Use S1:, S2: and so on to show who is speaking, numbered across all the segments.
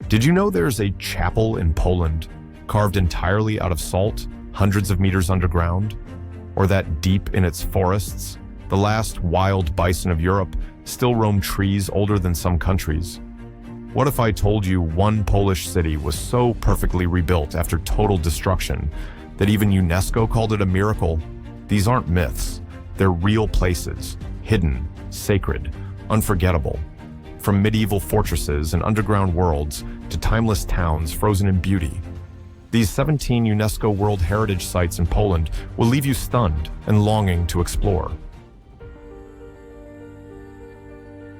S1: Did you know there's a chapel in Poland carved entirely out of salt, hundreds of meters underground? Or that deep in its forests, the last wild bison of Europe still roam trees older than some countries? What if I told you one Polish city was so perfectly rebuilt after total destruction that even UNESCO called it a miracle? These aren't myths. They're real places, hidden, sacred, unforgettable. From medieval fortresses and underground worlds to timeless towns frozen in beauty. These 17 UNESCO World Heritage Sites in Poland will leave you stunned and longing to explore.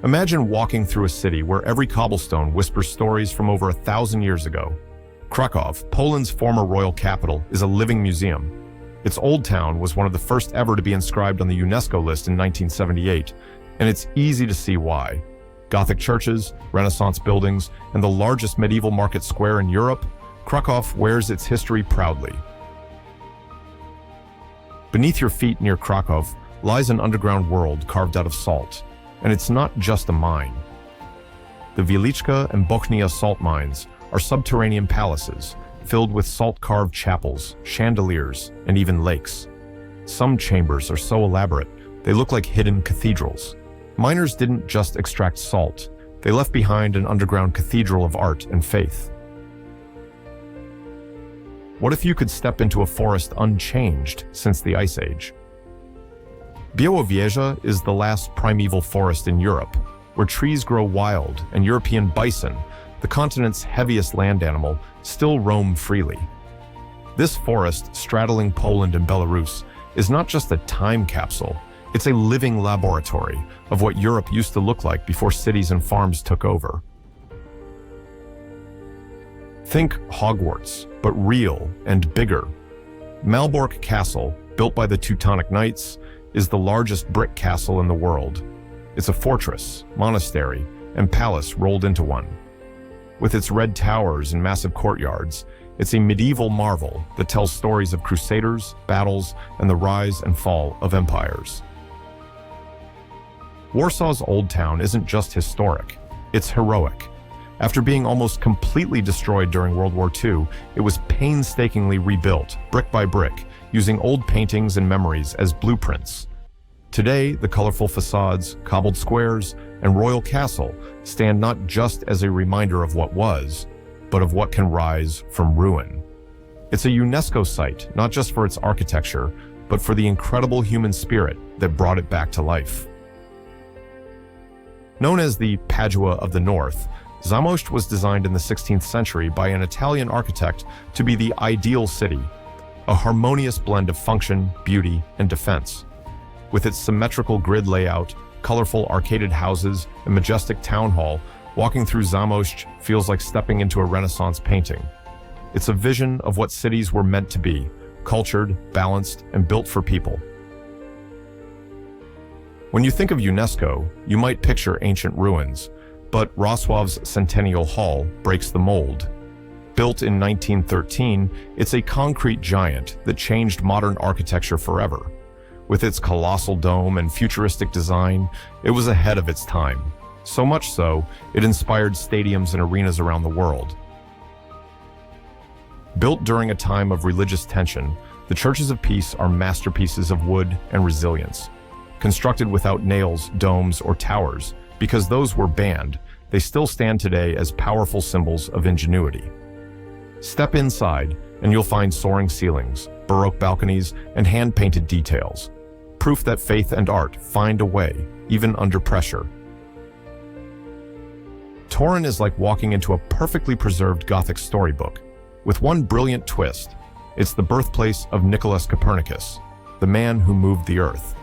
S1: Imagine walking through a city where every cobblestone whispers stories from over 1,000 years ago. Kraków, Poland's former royal capital, is a living museum. Its old town was one of the first ever to be inscribed on the UNESCO list in 1978, and it's easy to see why. Gothic churches, Renaissance buildings, and the largest medieval market square in Europe, Kraków wears its history proudly. Beneath your feet near Kraków lies an underground world carved out of salt. And it's not just a mine. The Wieliczka and Bochnia salt mines are subterranean palaces filled with salt-carved chapels, chandeliers, and even lakes. Some chambers are so elaborate, they look like hidden cathedrals. Miners didn't just extract salt, they left behind an underground cathedral of art and faith. What if you could step into a forest unchanged since the Ice Age? Białowieża is the last primeval forest in Europe, where trees grow wild and European bison, the continent's heaviest land animal, still roam freely. This forest, straddling Poland and Belarus, is not just a time capsule, it's a living laboratory of what Europe used to look like before cities and farms took over. Think Hogwarts, but real and bigger. Malbork Castle, built by the Teutonic Knights, is the largest brick castle in the world. It's a fortress, monastery, and palace rolled into one. With its red towers and massive courtyards, it's a medieval marvel that tells stories of crusaders, battles, and the rise and fall of empires. Warsaw's Old Town isn't just historic, it's heroic. After being almost completely destroyed during World War II, it was painstakingly rebuilt, brick by brick, using old paintings and memories as blueprints. Today, the colorful facades, cobbled squares, and royal castle stand not just as a reminder of what was, but of what can rise from ruin. It's a UNESCO site, not just for its architecture, but for the incredible human spirit that brought it back to life. Known as the Padua of the North, Zamość was designed in the 16th century by an Italian architect to be the ideal city, a harmonious blend of function, beauty, and defense. With its symmetrical grid layout, colorful arcaded houses, and majestic town hall, walking through Zamość feels like stepping into a Renaissance painting. It's a vision of what cities were meant to be, cultured, balanced, and built for people. When you think of UNESCO, you might picture ancient ruins, but Wrocław's Centennial Hall breaks the mold. Built in 1913, it's a concrete giant that changed modern architecture forever. With its colossal dome and futuristic design, it was ahead of its time. So much so, it inspired stadiums and arenas around the world. Built during a time of religious tension, the Churches of Peace are masterpieces of wood and resilience. Constructed without nails, domes, or towers, because those were banned, they still stand today as powerful symbols of ingenuity. Step inside, and you'll find soaring ceilings, Baroque balconies, and hand-painted details. Proof that faith and art find a way, even under pressure. Torun is like walking into a perfectly preserved Gothic storybook, with one brilliant twist. It's the birthplace of Nicholas Copernicus, the man who moved the Earth.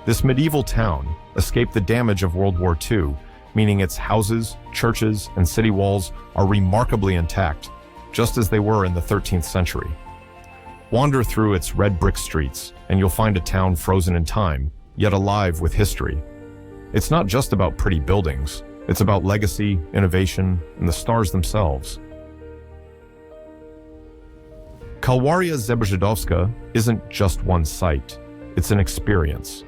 S1: This medieval town escaped the damage of World War II, meaning its houses, churches, and city walls are remarkably intact, just as they were in the 13th century. Wander through its red brick streets, and you'll find a town frozen in time, yet alive with history. It's not just about pretty buildings, it's about legacy, innovation, and the stars themselves. Kalwaria Zebrzydowska isn't just one site, it's an experience.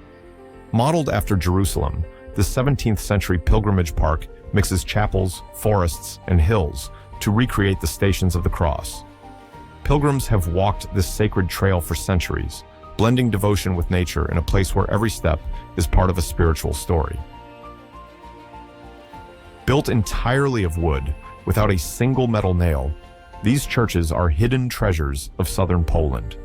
S1: Modeled after Jerusalem, the 17th century pilgrimage park mixes chapels, forests, and hills, to recreate the Stations of the Cross. Pilgrims have walked this sacred trail for centuries, blending devotion with nature in a place where every step is part of a spiritual story. Built entirely of wood, without a single metal nail, these churches are hidden treasures of southern Poland.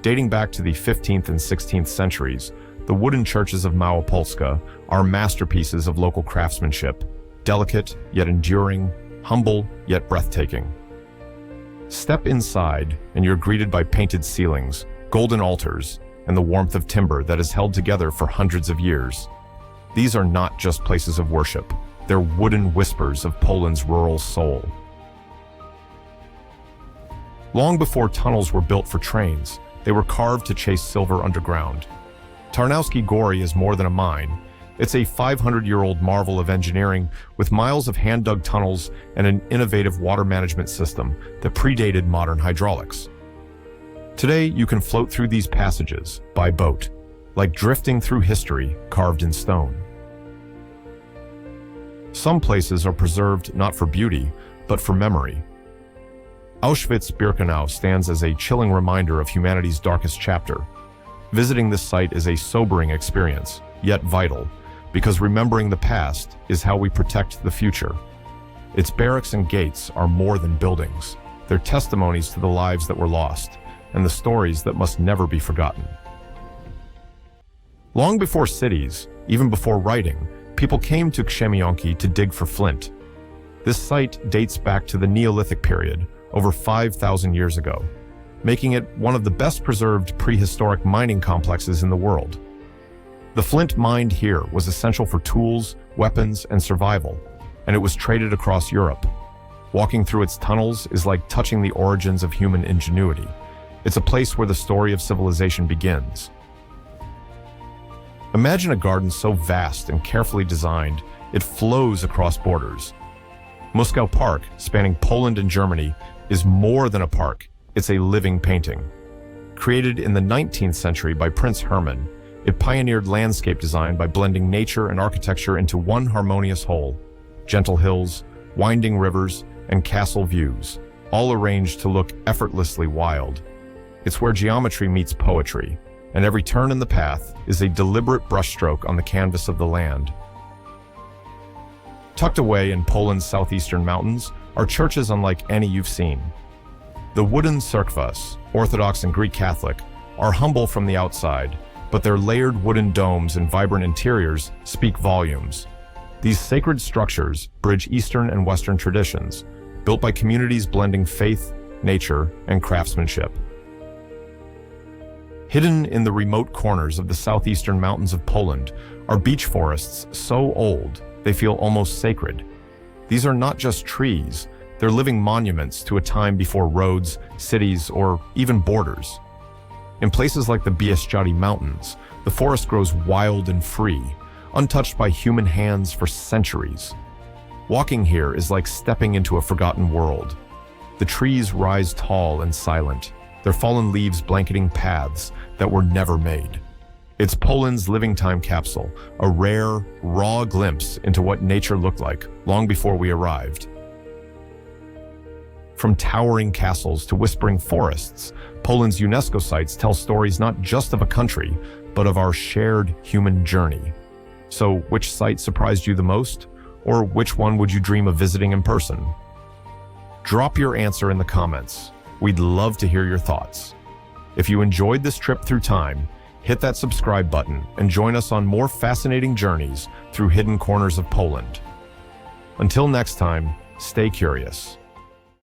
S1: Dating back to the 15th and 16th centuries, the wooden churches of Małopolska are masterpieces of local craftsmanship, delicate yet enduring, humble yet breathtaking. Step inside and you're greeted by painted ceilings, golden altars, and the warmth of timber that has held together for hundreds of years. These are not just places of worship, they're wooden whispers of Poland's rural soul. Long before tunnels were built for trains, they were carved to chase silver underground. Tarnowski Góry is more than a mine. It's a 500-year-old marvel of engineering with miles of hand-dug tunnels and an innovative water management system that predated modern hydraulics. Today, you can float through these passages by boat, like drifting through history carved in stone. Some places are preserved not for beauty, but for memory. Auschwitz-Birkenau stands as a chilling reminder of humanity's darkest chapter. Visiting this site is a sobering experience, yet vital, because remembering the past is how we protect the future. Its barracks and gates are more than buildings. They're testimonies to the lives that were lost, and the stories that must never be forgotten. Long before cities, even before writing, people came to Krzemionki to dig for flint. This site dates back to the Neolithic period, over 5,000 years ago, making it one of the best preserved prehistoric mining complexes in the world. The flint mined here was essential for tools, weapons, and survival, and it was traded across Europe. Walking through its tunnels is like touching the origins of human ingenuity. It's a place where the story of civilization begins. Imagine a garden so vast and carefully designed, it flows across borders. Muskau Park, spanning Poland and Germany, is more than a park, it's a living painting. Created in the 19th century by Prince Hermann, it pioneered landscape design by blending nature and architecture into one harmonious whole. Gentle hills, winding rivers, and castle views, all arranged to look effortlessly wild. It's where geometry meets poetry, and every turn in the path is a deliberate brushstroke on the canvas of the land. Tucked away in Poland's southeastern mountains are churches unlike any you've seen. The wooden cerkwas, Orthodox and Greek Catholic, are humble from the outside, but their layered wooden domes and vibrant interiors speak volumes. These sacred structures bridge Eastern and Western traditions, built by communities blending faith, nature, and craftsmanship. Hidden in the remote corners of the southeastern mountains of Poland are beech forests so old they feel almost sacred. These are not just trees, they're living monuments to a time before roads, cities, or even borders. In places like the Białowieża Mountains, the forest grows wild and free, untouched by human hands for centuries. Walking here is like stepping into a forgotten world. The trees rise tall and silent, their fallen leaves blanketing paths that were never made. It's Poland's living time capsule, a rare, raw glimpse into what nature looked like long before we arrived. From towering castles to whispering forests, Poland's UNESCO sites tell stories not just of a country, but of our shared human journey. So, which site surprised you the most? Or which one would you dream of visiting in person? Drop your answer in the comments. We'd love to hear your thoughts. If you enjoyed this trip through time, hit that subscribe button and join us on more fascinating journeys through hidden corners of Poland. Until next time, stay curious.